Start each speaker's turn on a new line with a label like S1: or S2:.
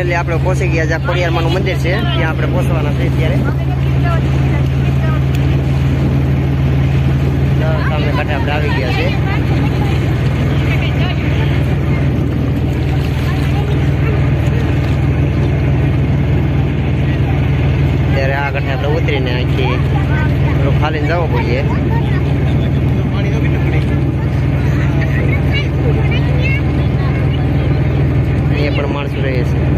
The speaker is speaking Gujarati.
S1: ફાઇનલી આપણે પહોંચી ગયા જ્યાં ખોડિયારમાંનું મંદિર છે ત્યાં આપણે પહોંચવાના છે અત્યારે સામે કાંઠે આપણે આવી ગયા છે ત્યારે આ કાંઠે આપણે ઉતરીને આખી થોડું ખાલીને જવું પડીએ અહીંયા પણ માણસો રહે છે